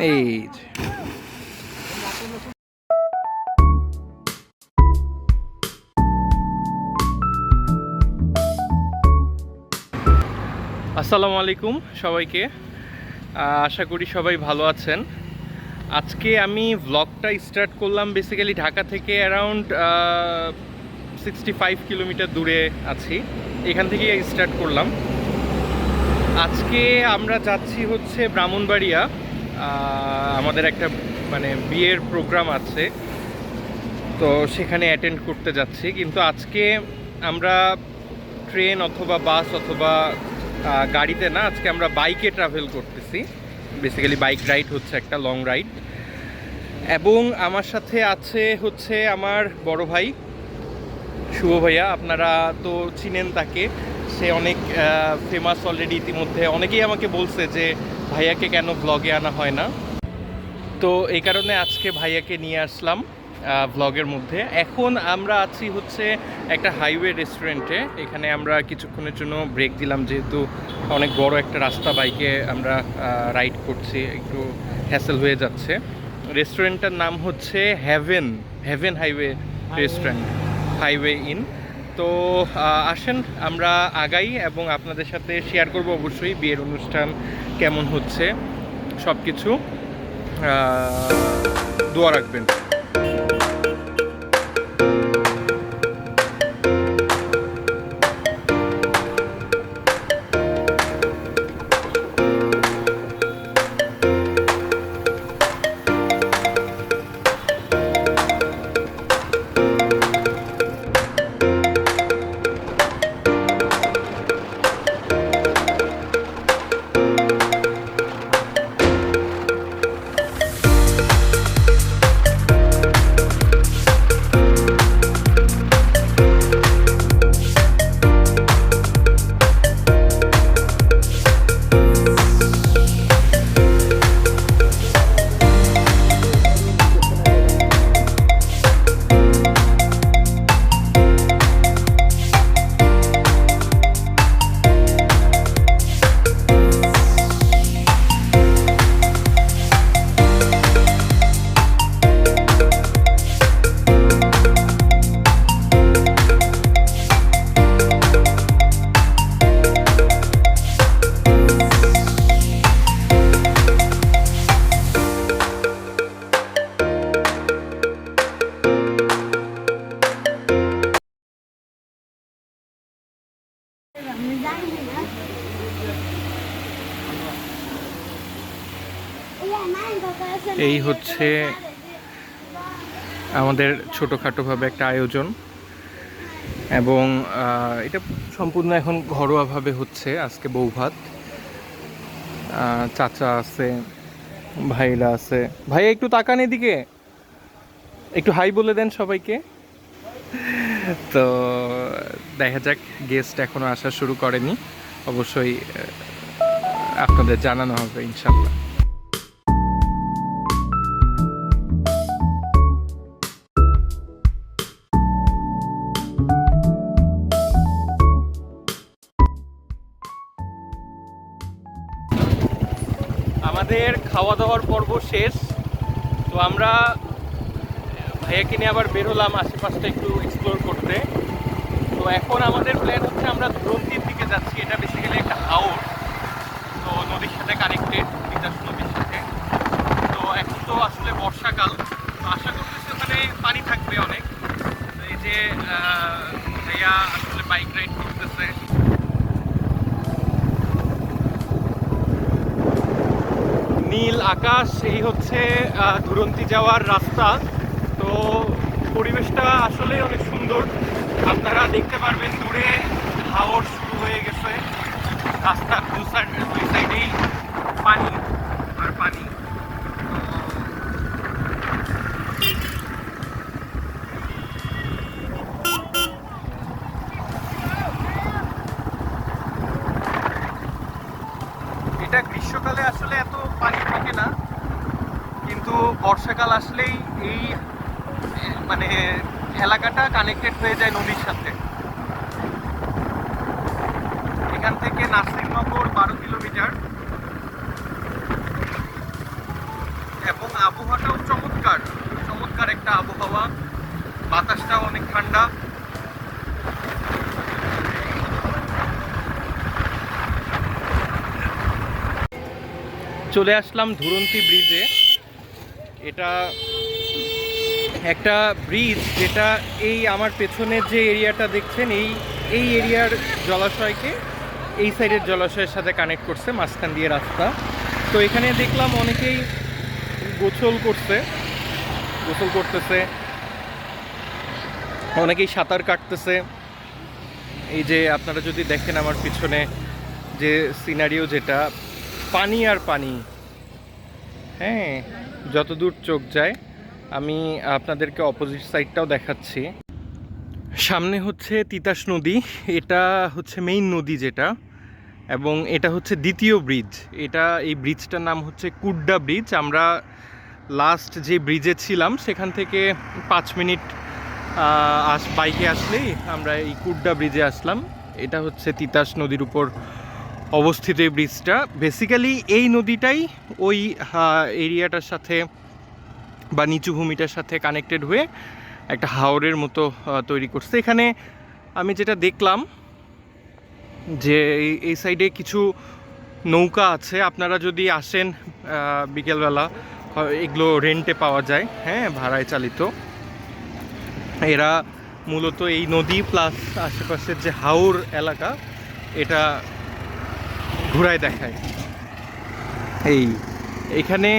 এই যে। আসসালামু আলাইকুম সবাইকে। আশা করি সবাই ভালো আছেন। আজকে আমি ভ্লগটা স্টার্ট করলাম বেসিক্যালি ঢাকা থেকে অ্যারাউন্ড 65 কিলোমিটার দূরে আছি, এখান থেকে স্টার্ট করলাম। আজকে আমরা যাচ্ছি হচ্ছে ব্রাহ্মণবাড়িয়া। আমাদের একটা মানে বিয়ের প্রোগ্রাম আছে, তো সেখানে অ্যাটেন্ড করতে যাচ্ছি। কিন্তু আজকে আমরা ট্রেন অথবা বাস অথবা গাড়িতে না, আজকে আমরা বাইকে ট্রাভেল করতেছি। বেসিক্যালি বাইক রাইড হচ্ছে, একটা লং রাইড। এবং আমার সাথে আছে হচ্ছে আমার বড় ভাই শুভ ভাইয়া। আপনারা তো চিনেন তাকে, সে অনেক ফেমাস অলরেডি। ইতিমধ্যে অনেকেই আমাকে বলছে যে ভাইয়াকে কেন ব্লগে আনা হয় না, তো এই কারণে আজকে ভাইয়াকে নিয়ে আসলাম ব্লগের মধ্যে। এখন আমরা আছি হচ্ছে একটা হাইওয়ে রেস্টুরেন্টে। এখানে আমরা কিছুক্ষণের জন্য ব্রেক দিলাম, যেহেতু অনেক বড় একটা রাস্তা বাইকে আমরা রাইড করছি, একটু হ্যাসেল হয়ে যাচ্ছে। রেস্টুরেন্টটার নাম হচ্ছে heaven highway restaurant, highway inn. তো আসেন আমরা আগাই এবং আপনাদের সাথে শেয়ার করব অবশ্যই বিয়ের অনুষ্ঠান কেমন হচ্ছে, সব কিছু। দোয়া রাখবেন। এই হচ্ছে আমাদের ছোটোখাটোভাবে একটা আয়োজন, এবং এটা সম্পূর্ণ এখন ঘরোয়াভাবে হচ্ছে। আজকে বৌভাত, চাচা আছে, ভাইরা আছে। ভাই একটু তাকান এদিকে, একটু হাই বলে দেন সবাইকে। তো দেখা যাক, গেস্ট এখনো আসা শুরু করেনি, অবশ্যই আপনাদের জানানো হবে ইনশাল্লাহ। আমাদের খাওয়া দাওয়ার পর্ব শেষ, তো আমরা ভাইয়াকে নিয়ে আবার বের হলাম আশেপাশটা একটু এক্সপ্লোর করতে। তো এখন আমাদের প্ল্যান হচ্ছে আমরা ধুরন্তির দিকে যাচ্ছি। এটা বেসিক্যালি একটা হাওর, তো নদীর সাথে কানেক্টেড, তিতাস নদীর সাথে। তো এখন তো আসলে বর্ষাকাল, তো আশা করতেছি ওখানে পানি থাকবে অনেক। এই যে ভাইয়া আসলে বাইক রাইড করতেছে। নীল আকাশ, এই হচ্ছে ধুরন্তি যাওয়ার রাস্তা। তো পরিবেশটা আসলে অনেক সুন্দর, আপনারা দেখতে পারবেন দূরে হাওর শুরু হয়ে গেছে। রাস্তার দুই সাইডেই পানি আর পানি। এটা গ্রীষ্মকালে আসলে এত পানি থাকে না, কিন্তু বর্ষাকাল আসলেই এই মানে এলাকাটা কানেক্টেড হয়ে যায় নদীর সাথে। এখান থেকে নাসিরনগর 12 কিলোমিটার। আবহাওয়াটাও চমৎকার, চমৎকার একটা আবহাওয়া, বাতাসটাও অনেক ঠান্ডা। চলে আসলাম ধুরন্তী ব্রিজে। এটা একটা ব্রিজ যেটা এই আমার পেছনের যে এরিয়াটা দেখছেন এই এরিয়ার জলাশয়কে এই সাইডের জলাশয়ের সাথে কানেক্ট করছে, মাঝখান দিয়ে রাস্তা। তো এখানে দেখলাম অনেকেই গোসল করতেছে, অনেকেই সাঁতার কাটতেছে। এই যে আপনারা যদি দেখেন আমার পিছনে যে সিনারিও, যেটা পানি আর পানি, হ্যাঁ, যতদূর চোখ যায়। আমি আপনাদেরকে অপোজিট সাইডটাও দেখাচ্ছি। সামনে হচ্ছে তিতাস নদী, এটা হচ্ছে মেইন নদী যেটা, এবং এটা হচ্ছে দ্বিতীয় ব্রিজ। এই ব্রিজটার নাম হচ্ছে কুড্ডা ব্রিজ। আমরা লাস্ট যে ব্রিজে ছিলাম সেখান থেকে 5 মিনিট বাইকে আসলেই আমরা এই কুড্ডা ব্রিজে আসলাম। এটা হচ্ছে তিতাস নদীর উপর অবস্থিত এই ব্রিজটা। বেসিক্যালি এই নদীটাই ওই এরিয়াটার সাথে বা নিচু ভূমিটার সাথে কানেক্টেড হয়ে একটা হাওরের মতো তৈরি করছে। এখানে আমি যেটা দেখলাম যে এই সাইডে কিছু নৌকা আছে। আপনারা যদি আসেন বিকেলবেলা, এগুলো রেন্টে পাওয়া যায়, হ্যাঁ, ভাড়ায় চালিত। এরা মূলত এই নদী প্লাস আশেপাশের যে হাওর এলাকা এটা ঘুরায় দেখায়। এইখানে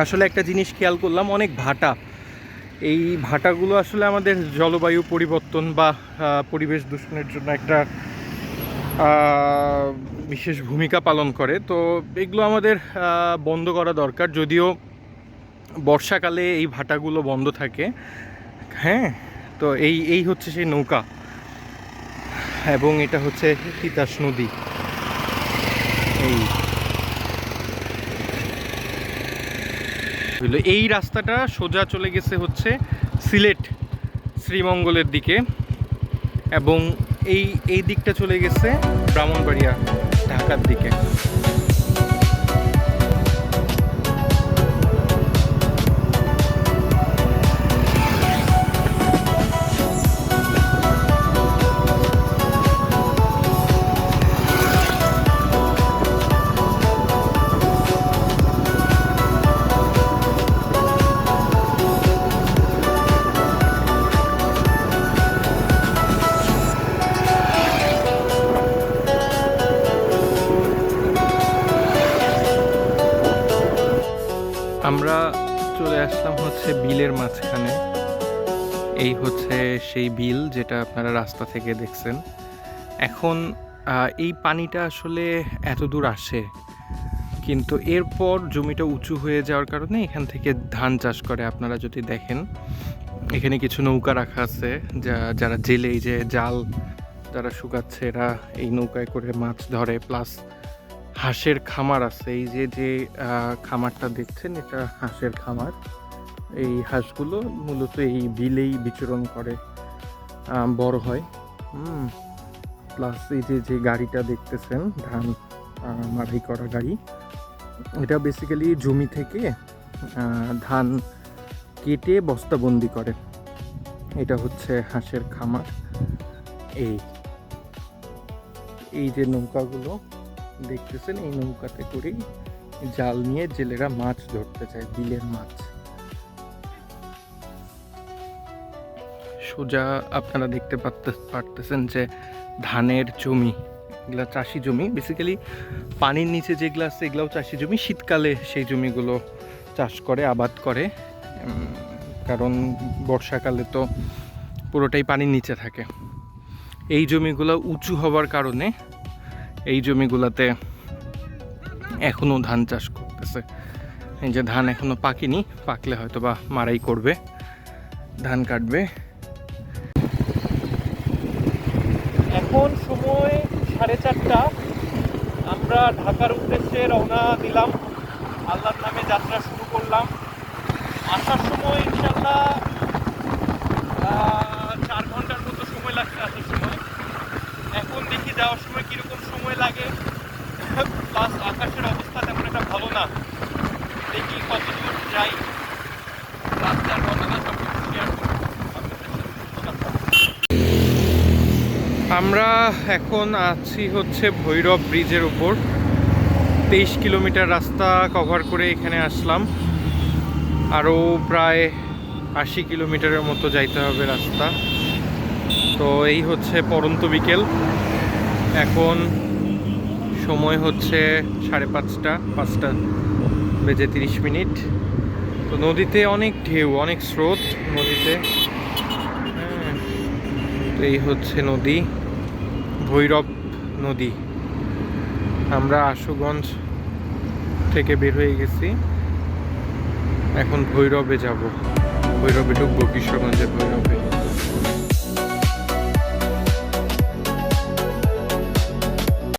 আসলে একটা জিনিস খেয়াল করলাম, অনেক ভাটা। এই ভাটাগুলো আসলে আমাদের জলবায়ু পরিবর্তন বা পরিবেশ দূষণের জন্য একটা বিশেষ ভূমিকা পালন করে। তো এগুলো আমাদের বন্ধ করা দরকার। যদিও বর্ষাকালে এই ভাটাগুলো বন্ধ থাকে, হ্যাঁ। তো এই হচ্ছে সেই নৌকা, এবং এটা হচ্ছে তিতাস নদী। এই রাস্তাটা সোজা চলে গেছে হচ্ছে সিলেট শ্রীমঙ্গলের দিকে, এবং এই দিকটা চলে গেছে ব্রাহ্মণবাড়িয়া ঢাকার দিকে। আমরা চলে আসলাম হচ্ছে বিলের মাঝখানে। এই হচ্ছে সেই বিল যেটা আপনারা রাস্তা থেকে দেখছেন। এখন এই পানিটা আসলে এত দূর আসে, কিন্তু এরপর জমিটা উঁচু হয়ে যাওয়ার কারণে এখান থেকে ধান চাষ করে। আপনারা যদি দেখেন এখানে কিছু নৌকা রাখা আছে, যারা জেলে, এই যে জাল যারা শুকাচ্ছে, এরা এই নৌকায় করে মাছ ধরে। প্লাস হাঁসের খামার আছে। এই যে খামারটা দেখছেন, এটা হাঁসের খামার। এই হাঁসগুলো মূলত এই বিলেই বিচরণ করে, বড় হয়। প্লাস এই যে গাড়িটা দেখতেছেন, ধান মাড়াই করা গাড়ি, এটা বেসিক্যালি জমি থেকে ধান কেটে বস্তাবন্দি করে। এটা হচ্ছে হাঁসের খামার। এই যে নৌকাগুলো দেখতেছেন, এই নৌকাতে করেই জাল নিয়ে জেলেরা মাছ ধরতে যায়, বিলের মাছ। সোজা আপনারা দেখতে পারতেছেন যে ধানের জমি, এগুলা চাষি জমি। বেসিক্যালি পানির নিচে যেগুলো আছে এগুলাও চাষি জমি। শীতকালে সেই জমিগুলো চাষ করে, আবাদ করে, কারণ বর্ষাকালে তো পুরোটাই পানির নিচে থাকে। এই জমিগুলো উঁচু হওয়ার কারণে এই জমিগুলোতে এখনও ধান চাষ করতেছে। এই যে ধান এখনও পাকেনি, পাকলে হয়তো বা মাড়াই করবে, ধান কাটবে। এখন সময় 4:30। আমরা ঢাকার উদ্দেশ্যে রওনা দিলাম, আল্লাহর নামে যাত্রা শুরু করলাম। আসার সময় ইনশাল্লাহ 4 ঘন্টার মতো সময় লাগছে আসার সময়। এখন দেখি যাওয়ার সময় কীরকম সময় লাগে। প্লাস আকাশের অবস্থা তেমন একটা ভালো না, দেখি আমরা এখন আছি হচ্ছে ভৈরব ব্রিজের উপর। 23 কিলোমিটার রাস্তা কভার করে এখানে আসলাম। আরও প্রায় 80 কিলোমিটারের মতো যাইতে হবে রাস্তা। তো এই হচ্ছে পড়ন্ত বিকেল। এখন সময় হচ্ছে 5:30, 5:30। তো নদীতে অনেক ঢেউ, অনেক স্রোত নদীতে। হ্যাঁ, তো এই হচ্ছে নদী, ভৈরব নদী। আমরা আশুগঞ্জ থেকে বের হয়ে গেছি, এখন ভৈরবে যাব। ভৈরবে ঢুকবো, কিশোরগঞ্জের ভৈরবে।